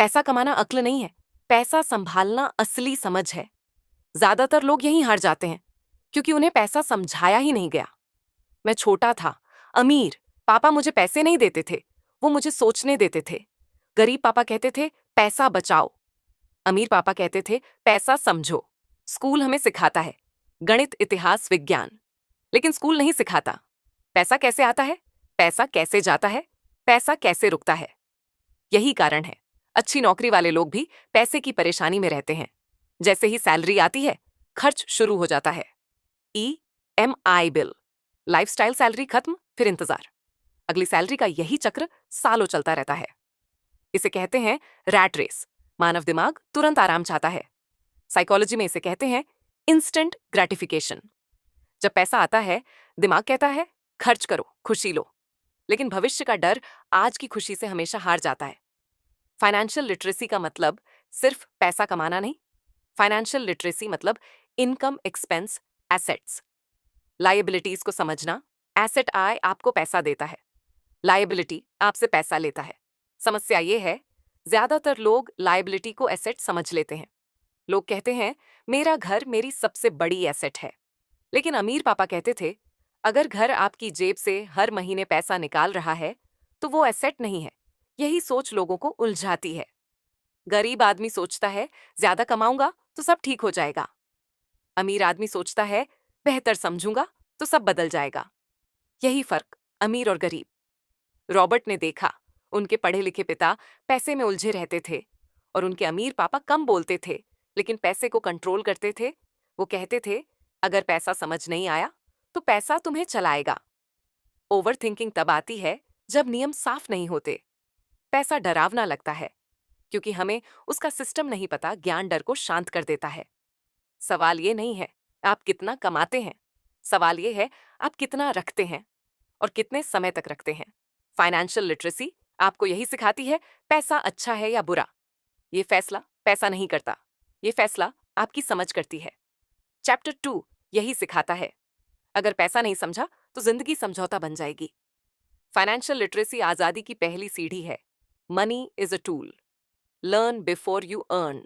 पैसा कमाना अक्ल नहीं है, पैसा संभालना असली समझ है। ज्यादातर लोग यहीं हार जाते हैं क्योंकि उन्हें पैसा समझाया ही नहीं गया। मैं छोटा था, अमीर, पापा मुझे पैसे नहीं देते थे, वो मुझे सोचने देते थे। गरीब पापा कहते थे पैसा बचाओ, अमीर पापा कहते थे पैसा समझो। स्कूल हमें सिखाता है गणित, इतिहास, विज्ञान, लेकिन स्कूल नहीं सिखाता पैसा कैसे आता है, पैसा कैसे जाता है, पैसा कैसे रुकता है। यही कारण है अच्छी नौकरी वाले लोग भी पैसे की परेशानी में रहते हैं। जैसे ही सैलरी आती है, खर्च शुरू हो जाता है। EMI बिल, लाइफस्टाइल, सैलरी खत्म, फिर इंतजार, अगली सैलरी का यही चक्र सालों चलता रहता है। इसे कहते हैं रैट रेस। मानव दिमाग तुरंत आराम चाहता है। साइकोलॉजी में इसे कहते हैं इंस्टेंट ग्रेटिफिकेशन। जब पैसा आता है, दिमाग कहता है खर्च करो, खुशी लो, लेकिन भविष्य का डर आज की खुशी से हमेशा हार जाता है। फाइनेंशियल लिटरेसी का मतलब सिर्फ पैसा कमाना नहीं। फाइनेंशियल लिटरेसी मतलब इनकम, एक्सपेंस, एसेट्स, लायबिलिटीज को समझना। एसेट आय आपको पैसा देता है, लायबिलिटी आपसे पैसा लेता है। समस्या ये है, ज्यादातर लोग लायबिलिटी को एसेट समझ लेते हैं। लोग कहते हैं मेरा घर मेरी सबसे बड़ी एसेट है, लेकिन अमीर पापा कहते थे अगर घर आपकी जेब से हर महीने पैसा निकाल रहा है तो वो एसेट नहीं है। यही सोच लोगों को उलझाती है। गरीब आदमी सोचता है ज्यादा कमाऊंगा तो सब ठीक हो जाएगा। अमीर आदमी सोचता है बेहतर समझूंगा तो सब बदल जाएगा। यही फर्क अमीर और गरीब। रॉबर्ट ने देखा, उनके पढ़े लिखे पिता पैसे में उलझे रहते थे और उनके अमीर पापा कम बोलते थे लेकिन पैसे को कंट्रोल करते थे। वो कहते थे अगर पैसा समझ नहीं आया तो पैसा तुम्हें चलाएगा। ओवर थिंकिंग तब आती है जब नियम साफ नहीं होते। पैसा डरावना लगता है क्योंकि हमें उसका सिस्टम नहीं पता। ज्ञान डर को शांत कर देता है। सवाल ये नहीं है आप कितना कमाते हैं, सवाल ये है आप कितना रखते हैं और कितने समय तक रखते हैं। फाइनेंशियल लिटरेसी आपको यही सिखाती है पैसा अच्छा है या बुरा। ये फैसला पैसा नहीं करता, ये फैसला आपकी समझ करती है। चैप्टर 2 यही सिखाता है अगर पैसा नहीं समझा तो जिंदगी समझौता बन जाएगी। फाइनेंशियल लिटरेसी आजादी की पहली सीढ़ी है। Money is a tool, learn before you earn.